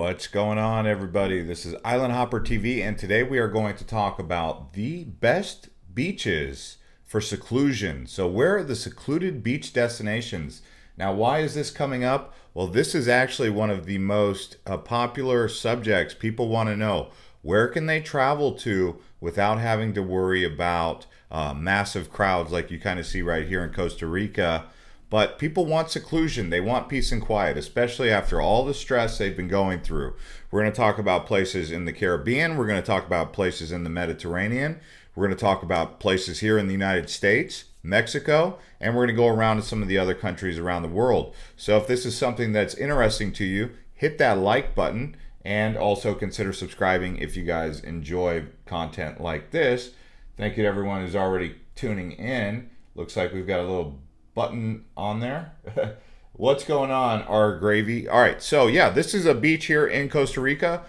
What's going on, everybody? This is Island Hopper TV, and today we are going to talk about the best beaches for seclusion. So where are the secluded beach destinations? Now, why is this coming up? Well, this is actually one of the most popular subjects. People want to know, where can they travel to without having to worry about massive crowds like you kind of see right here in Costa Rica? But people want seclusion. They want peace and quiet, especially after all the stress they've been going through. We're going to talk about places in the Caribbean. We're going to talk about places in the Mediterranean. We're going to talk about places here in the United States, Mexico, and we're going to go around to some of the other countries around the world. So if this is something that's interesting to you, hit that like button and also consider subscribing if you guys enjoy content like this. Thank you to everyone who's already tuning in. Looks like we've got a little button on there. What's going on, our gravy? All right, so yeah, this is a beach here in Costa Rica.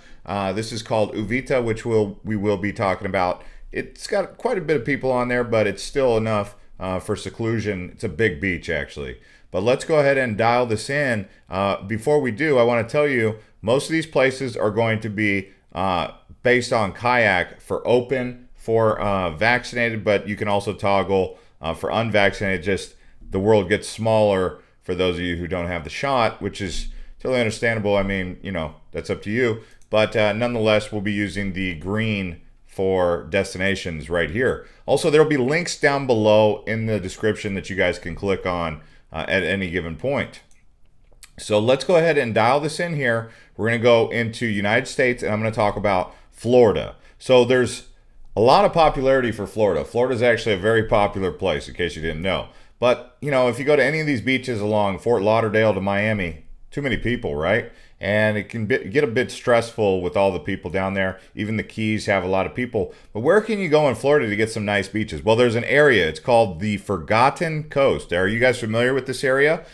This is called Uvita, which we will be talking about. It's got quite a bit of people on there, but it's still enough for seclusion. It's a big beach, actually. But let's go ahead and dial this in. Before we do, I want to tell you, most of these places are going to be based on kayak for open, for vaccinated, but you can also toggle for unvaccinated. Just the world gets smaller for those of you who don't have the shot, which is totally understandable. I mean, you know, that's up to you. But nonetheless, we'll be using the green for destinations right here. Also, there'll be links down below in the description that you guys can click on at any given point. So let's go ahead and dial this in here. We're going to go into United States, and I'm going to talk about Florida. So there's a lot of popularity for Florida. Florida is actually a very popular place, in case you didn't know. But, you know, if you go to any of these beaches along Fort Lauderdale to Miami, too many people, right? And it can get a bit stressful with all the people down there. Even the Keys have a lot of people. But where can you go in Florida to get some nice beaches? Well, there's an area. It's called the Forgotten Coast. Are you guys familiar with this area?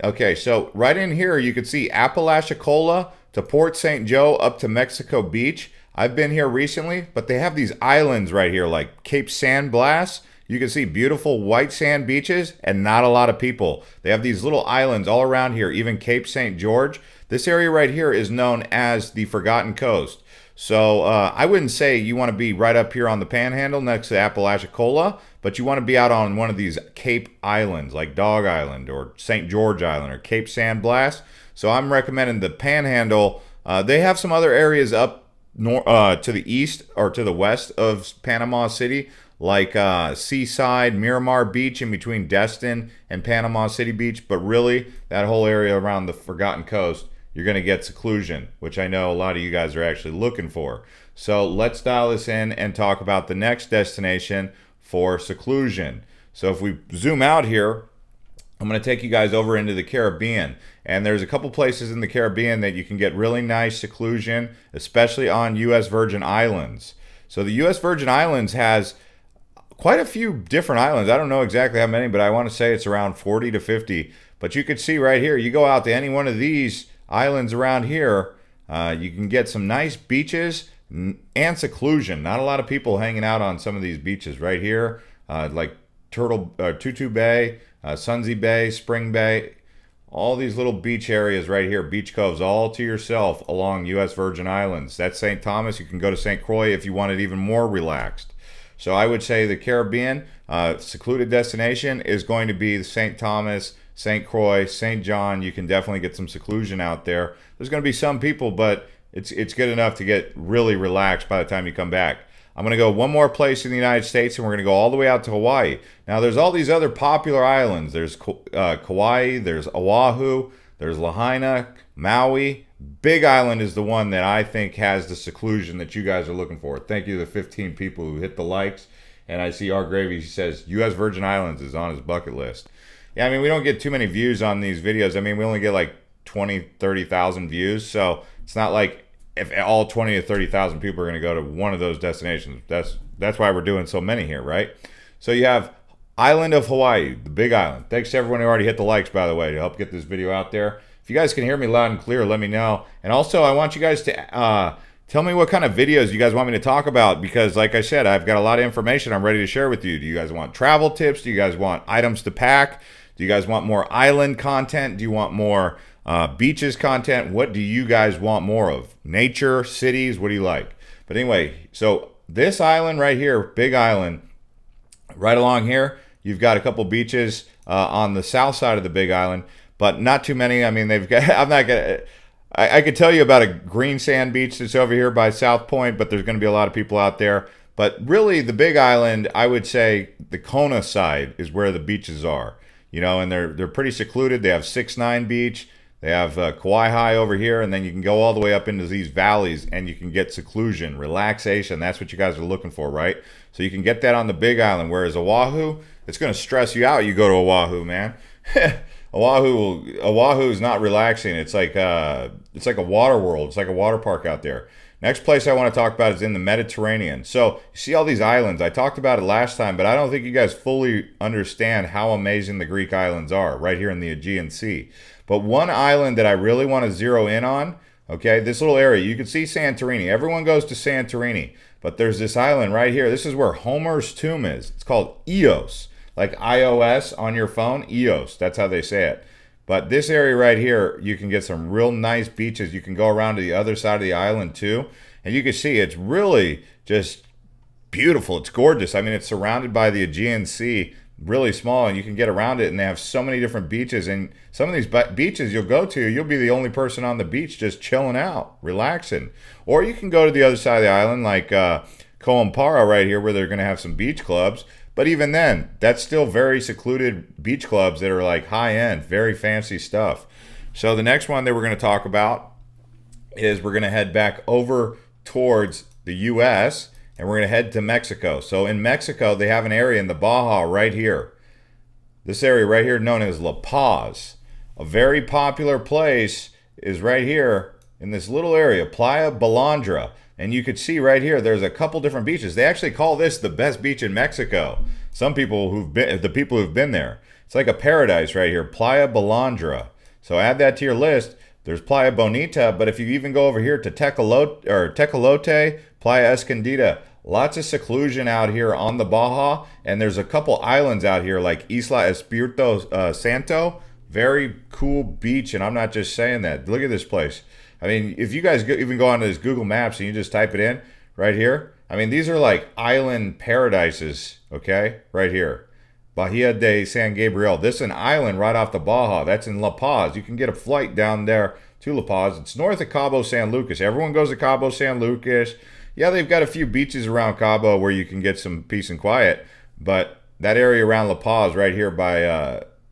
Okay, so right in here, you can see Apalachicola to Port St. Joe up to Mexico Beach. I've been here recently, but they have these islands right here like Cape San Blas. You can see beautiful white sand beaches and not a lot of people. They have these little islands all around here, even Cape St. George. This area right here is known as the Forgotten Coast. So I wouldn't say you want to be right up here on the Panhandle next to Apalachicola, but you want to be out on one of these Cape Islands like Dog Island or St. George Island or Cape San Blas. So I'm recommending the Panhandle. They have some other areas up to the east or to the west of Panama City, like Seaside, Miramar Beach in between Destin and Panama City Beach. But really, that whole area around the Forgotten Coast, you're going to get seclusion, which I know a lot of you guys are actually looking for. So let's dial this in and talk about the next destination for seclusion. So if we zoom out here, I'm going to take you guys over into the Caribbean. And there's a couple places in the Caribbean that you can get really nice seclusion, especially on U.S. Virgin Islands. So the U.S. Virgin Islands has quite a few different islands. I don't know exactly how many, but I want to say it's around 40 to 50. But you can see right here, you go out to any one of these islands around here, you can get some nice beaches and seclusion. Not a lot of people hanging out on some of these beaches right here, like Tutu Bay, Sunzi Bay, Spring Bay, all these little beach areas right here, beach coves, all to yourself along U.S. Virgin Islands. That's St. Thomas. You can go to St. Croix if you want it even more relaxed. So I would say the Caribbean secluded destination is going to be the St. Thomas, St. Croix, St. John. You can definitely get some seclusion out there. There's going to be some people, but it's good enough to get really relaxed by the time you come back. I'm going to go one more place in the United States, and we're going to go all the way out to Hawaii. Now, there's all these other popular islands. There's Kauai, there's Oahu, there's Lahaina, Maui. Big Island is the one that I think has the seclusion that you guys are looking for. Thank you to the 15 people who hit the likes. And I see our gravy says U.S. Virgin Islands is on his bucket list. Yeah, I mean, we don't get too many views on these videos. I mean, we only get like 20, 30,000 views. So it's not like if all 20 to 30,000 people are going to go to one of those destinations. That's why we're doing so many here, right? So you have Island of Hawaii, the Big Island. Thanks to everyone who already hit the likes, by the way, to help get this video out there. If you guys can hear me loud and clear, let me know. And also, I want you guys to tell me what kind of videos you guys want me to talk about, because like I said, I've got a lot of information I'm ready to share with you. Do you guys want travel tips? Do you guys want items to pack? Do you guys want more island content? Do you want more Beaches content, what do you guys want more of? Nature, cities, what do you like? But anyway, so this island right here, Big Island, right along here, you've got a couple beaches on the south side of the Big Island, but not too many. I mean, they've got, I'm not going to, I could tell you about a green sand beach that's over here by South Point, but there's going to be a lot of people out there. But really, the Big Island, I would say the Kona side is where the beaches are. You know, and they're pretty secluded. They have 6-9 Beach. They have Kauai High over here, and then you can go all the way up into these valleys, and you can get seclusion, relaxation. That's what you guys are looking for, right? So you can get that on the Big Island, whereas Oahu, it's going to stress you out. You go to Oahu, man. Oahu is not relaxing. It's like a water world. It's like a water park out there. Next place I want to talk about is in the Mediterranean. So you see all these islands. I talked about it last time, but I don't think you guys fully understand how amazing the Greek islands are right here in the Aegean Sea. But one island that I really want to zero in on, okay, this little area, you can see Santorini. Everyone goes to Santorini, but there's this island right here. This is where Homer's tomb is. It's called Ios, like iOS on your phone, Eos. That's how they say it. But this area right here, you can get some real nice beaches. You can go around to the other side of the island too. And you can see it's really just beautiful. It's gorgeous. I mean, it's surrounded by the Aegean Sea, really small, and you can get around it. And they have so many different beaches. And some of these beaches you'll go to, you'll be the only person on the beach just chilling out, relaxing. Or you can go to the other side of the island like Koampara right here where they're going to have some beach clubs. But even then, that's still very secluded beach clubs that are like high-end, very fancy stuff. So the next one that we're going to talk about is we're going to head back over towards the U.S., and we're going to head to Mexico. So in Mexico, they have an area in the Baja right here. This area right here known as La Paz. A very popular place is right here in this little area, Playa Balandra. And you could see right here, there's a couple different beaches. They actually call this the best beach in Mexico. Some people the people who've been there. It's like a paradise right here, Playa Balandra. So add that to your list. There's Playa Bonita, but if you even go over here to Tecolote, Playa Escondida, lots of seclusion out here on the Baja. And there's a couple islands out here like Isla Espiritu Santo. Very cool beach, and I'm not just saying that. Look at this place. I mean, if you guys even go onto this Google Maps and you just type it in right here, I mean, these are like island paradises, okay, right here. Bahia de San Gabriel. This is an island right off the Baja. That's in La Paz. You can get a flight down there to La Paz. It's north of Cabo San Lucas. Everyone goes to Cabo San Lucas. Yeah, they've got a few beaches around Cabo where you can get some peace and quiet, but that area around La Paz right here by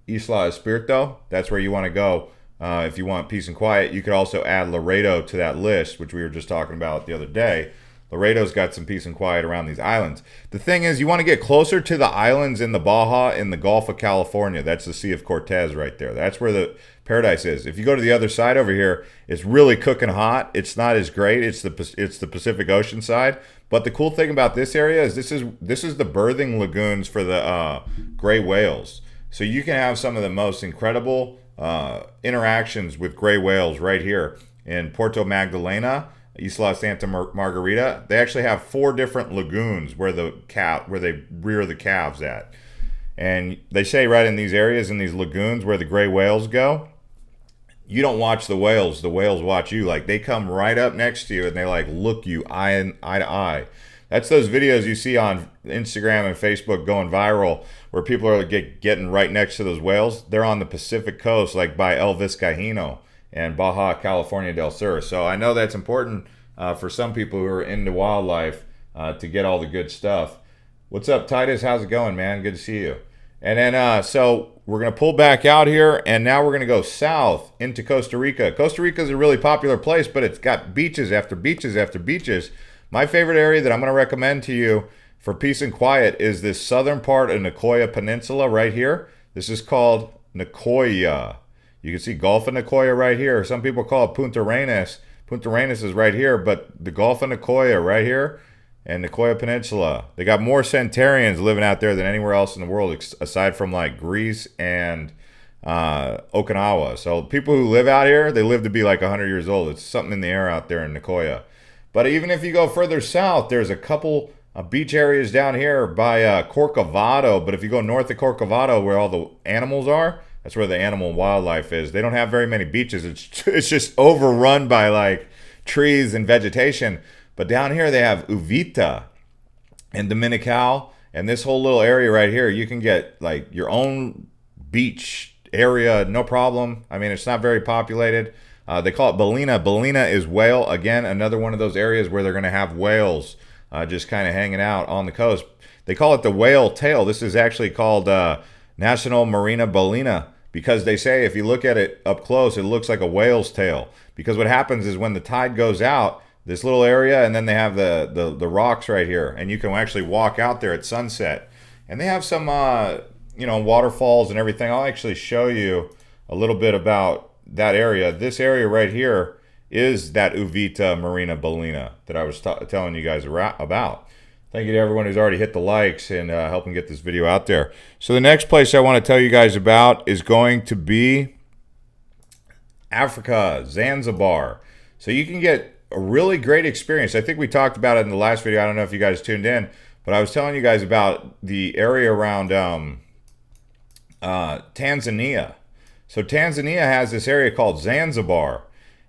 Isla Espiritu, that's where you want to go. If you want peace and quiet. You could also add Laredo to that list, which we were just talking about the other day. Laredo's got some peace and quiet around these islands. The thing is, you want to get closer to the islands in the Baja in the Gulf of California. That's the Sea of Cortez right there. That's where the paradise is. If you go to the other side over here, it's really cooking hot. It's not as great. It's the Pacific Ocean side. But the cool thing about this area is this is the birthing lagoons for the gray whales. So you can have some of the most incredible interactions with gray whales right here in Puerto Magdalena, Isla Santa Margarita. They actually have 4 different lagoons where they rear the calves at. And they say right in these areas, in these lagoons where the gray whales go, you don't watch the whales watch you. Like, they come right up next to you and they like look you eye to eye. That's those videos you see on Instagram and Facebook going viral where people are getting right next to those whales. They're on the Pacific coast, like by El Vizcaíno and Baja California del Sur. So I know that's important for some people who are into wildlife to get all the good stuff. What's up, Titus? How's it going, man? Good to see you. And then, so we're going to pull back out here, and now we're going to go south into Costa Rica. Costa Rica is a really popular place, but it's got beaches after beaches after beaches. My favorite area that I'm going to recommend to you for peace and quiet is this southern part of Nicoya Peninsula right here. This is called Nicoya. You can see Gulf of Nicoya right here. Some people call it Punta Arenas. Punta Arenas is right here, but the Gulf of Nicoya right here and Nicoya Peninsula. They got more centurions living out there than anywhere else in the world aside from like Greece and Okinawa. So people who live out here, they live to be like 100 years old. It's something in the air out there in Nicoya. But even if you go further south, there's a couple beach areas down here by Corcovado. But if you go north of Corcovado, where all the animals are, That's where the animal and wildlife is. They don't have very many beaches. It's just overrun by like trees and vegetation. But down here they have Uvita and Dominical, and this whole little area right here, you can get like your own beach area, no problem. I mean, it's not very populated. They call it Ballina. Ballina is whale. Again, another one of those areas where they're going to have whales just kind of hanging out on the coast. They call it the whale tail. This is actually called National Marina Ballina, because they say if you look at it up close, it looks like a whale's tail. Because what happens is when the tide goes out, this little area, and then they have the rocks right here, and you can actually walk out there at sunset. And they have some waterfalls and everything. I'll actually show you a little bit about that area. This area right here is that Uvita Marina Ballina that I was telling you guys about. Thank you to everyone who's already hit the likes and helping get this video out there. So the next place I want to tell you guys about is going to be Africa, Zanzibar. So you can get a really great experience. I think we talked about it in the last video. I don't know if you guys tuned in, but I was telling you guys about the area around Tanzania. So Tanzania has this area called Zanzibar.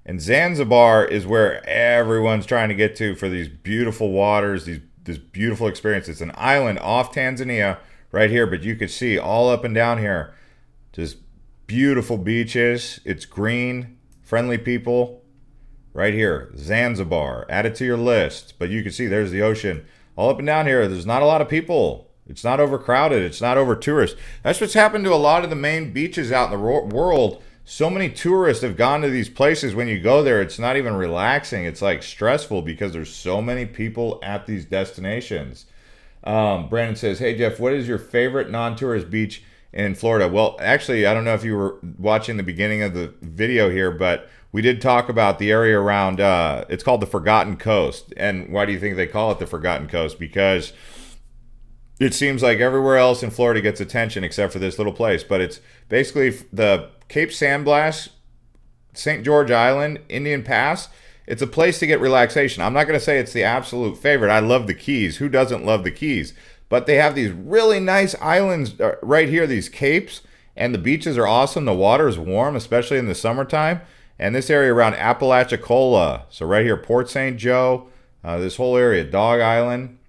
And Zanzibar is where everyone's trying to get to for these beautiful waters, this beautiful experience. It's an island off Tanzania right here, but you can see all up and down here, just beautiful beaches. It's green, friendly people. Right here, Zanzibar. Add it to your list. But you can see there's the ocean. All up and down here, there's not a lot of people. It's not overcrowded. It's not over tourist. That's what's happened to a lot of the main beaches out in the world. So many tourists have gone to these places. When you go there, it's not even relaxing. It's like stressful because there's so many people at these destinations. Brandon says, hey, Jeff, what is your favorite non-tourist beach in Florida? Well, actually, I don't know if you were watching the beginning of the video here, but we did talk about the area around, it's called the Forgotten Coast. And why do you think they call it the Forgotten Coast? Because it seems like everywhere else in Florida gets attention except for this little place. But it's basically the Cape Sandblast, St. George Island, Indian Pass. It's a place to get relaxation. I'm not going to say it's the absolute favorite. I love the Keys. Who doesn't love the Keys? But they have these really nice islands right here, these capes, and the beaches are awesome. The water is warm, especially in the summertime. And this area around Apalachicola, so right here, Port St. Joe, this whole area, Dog Island.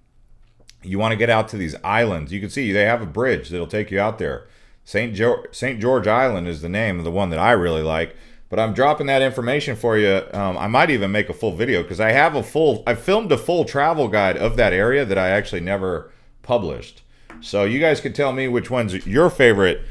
You want to get out to these islands. You can see they have a bridge that'll take you out there. St. George Island is the name of the one that I really like. But I'm dropping that information for you. I might even make a full video because I filmed a full travel guide of that area that I actually never published. So you guys can tell me which one's your favorite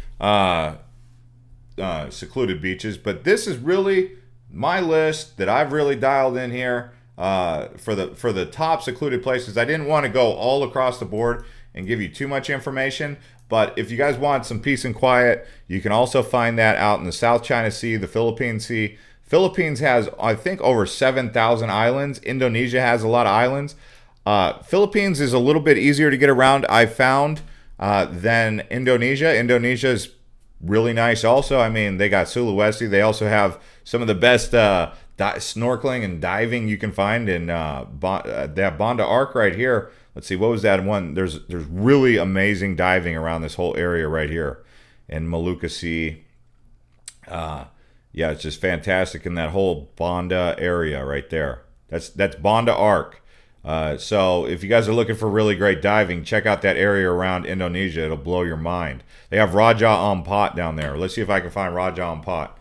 secluded beaches. But this is really my list that I've really dialed in here for the top secluded places. I didn't want to go all across the board and give you too much information. But if you guys want some peace and quiet, you can also find that out in the South China Sea, the Philippine Sea. Philippines has, I think, over 7,000 islands. Indonesia has a lot of islands. Philippines is a little bit easier to get around, I found, than Indonesia. Indonesia is really nice also. I mean, they got Sulawesi. They also have some of the best snorkeling and diving you can find in they have Banda Arc right here. Let's see, what was that one? There's really amazing diving around this whole area right here in Molucca Sea. Yeah, it's just fantastic in that whole Banda area right there. That's Banda Arc. So if you guys are looking for really great diving, check out that area around Indonesia. It'll blow your mind. They have Raja Ampat down there. Let's see if I can find Raja Ampat.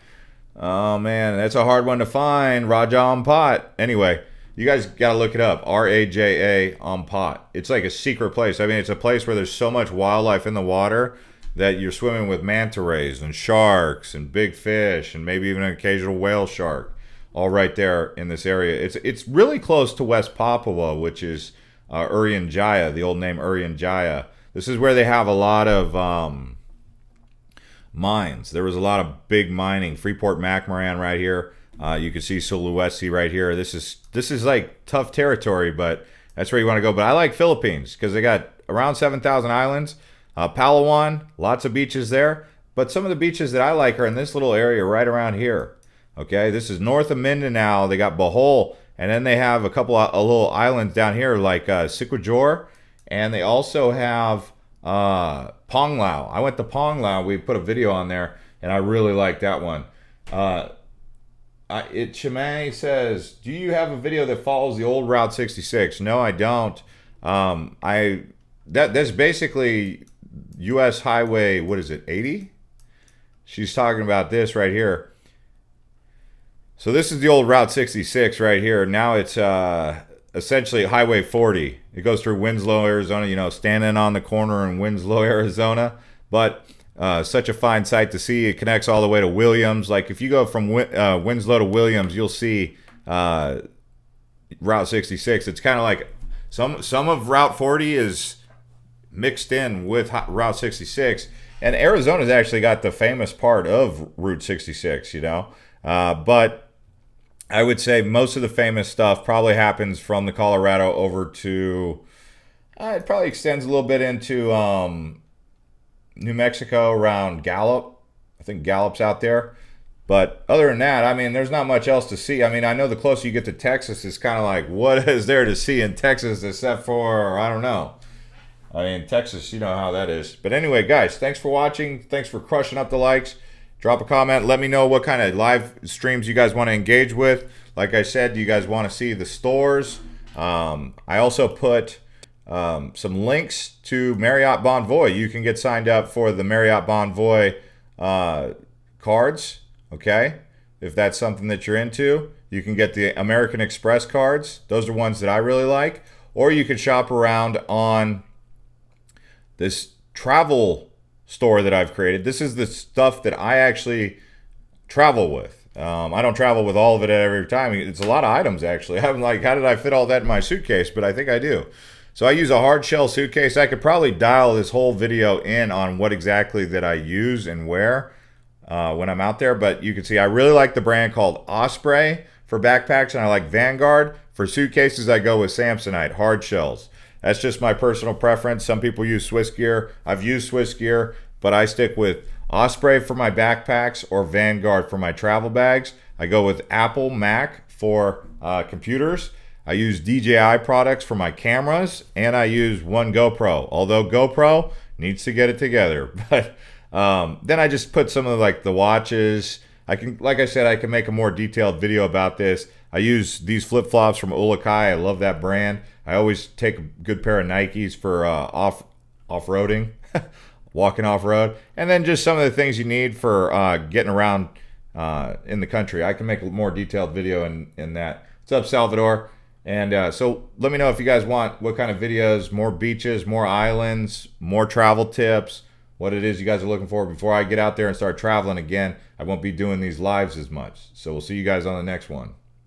Oh man, that's a hard one to find, Raja Ampat. Anyway, you guys got to look it up. R-A-J-A Ampat. It's like a secret place. I mean, it's a place where there's so much wildlife in the water that you're swimming with manta rays and sharks and big fish and maybe even an occasional whale shark, all right there in this area. It's really close to West Papua, which is Irian Jaya, the old name Irian Jaya. This is where they have a lot of mines. There was a lot of big mining. Freeport McMoran right here. You can see Sulawesi right here. This is like tough territory, but that's where you want to go. But I like Philippines because they got around 7,000 islands. Palawan, lots of beaches there. But some of the beaches that I like are in this little area right around here. Okay, this is north of Mindanao. They got Bohol, and then they have a couple of little islands down here like Secluded, and they also have Panglao. I went to Panglao. We put a video on there. and I really like that one. Chimay says, do you have a video that follows the old Route 66? No, I don't. That's basically U.S. Highway, what is it, 80? She's talking about this right here. So this is the old Route 66 right here. Now it's essentially Highway 40. It goes through Winslow, Arizona, you know, standing on the corner in Winslow, Arizona. But such a fine sight to see. It connects all the way to Williams. Like if you go from Winslow to Williams, you'll see Route 66. It's kind of like some of Route 40 is mixed in with Route 66. And Arizona's actually got the famous part of Route 66, you know. But I would say most of the famous stuff probably happens from the Colorado over to, it probably extends a little bit into New Mexico around Gallup. I think Gallup's out there. But other than that, I mean, there's not much else to see. I mean, I know the closer you get to Texas, it's kind of like, what is there to see in Texas except for, I don't know. I mean, Texas, you know how that is. But anyway, guys, thanks for watching. Thanks for crushing up the likes. Drop a comment. Let me know what kind of live streams you guys want to engage with. Like I said, do you guys want to see the stores? I also put some links to Marriott Bonvoy. You can get signed up for the Marriott Bonvoy cards, okay? If that's something that you're into. You can get the American Express cards. Those are ones that I really like. Or you can shop around on this travel store that I've created. This is the stuff that I actually travel with. I don't travel with all of it at every time. It's a lot of items, actually. I'm like, how did I fit all that in my suitcase? But I think I do. So I use a hard shell suitcase. I could probably dial this whole video in on what exactly that I use and where when I'm out there. But you can see I really like the brand called Osprey for backpacks, and I like Vanguard. For suitcases, I go with Samsonite, hard shells. That's just my personal preference. Some people use Swiss Gear. I've used Swiss Gear, but I stick with Osprey for my backpacks or Vanguard for my travel bags. I go with Apple Mac for computers. I use DJI products for my cameras, and I use one GoPro. Although GoPro needs to get it together, but then I just put some of like the watches. I can, like I said, I can make a more detailed video about this. I use these flip-flops from Ulukai. I love that brand. I always take a good pair of Nikes for off-roading, walking off-road. And then just some of the things you need for getting around in the country. I can make a more detailed video in that. What's up, Salvador? And so let me know if you guys want what kind of videos, more beaches, more islands, more travel tips, what it is you guys are looking for before I get out there and start traveling again. I won't be doing these lives as much. So we'll see you guys on the next one.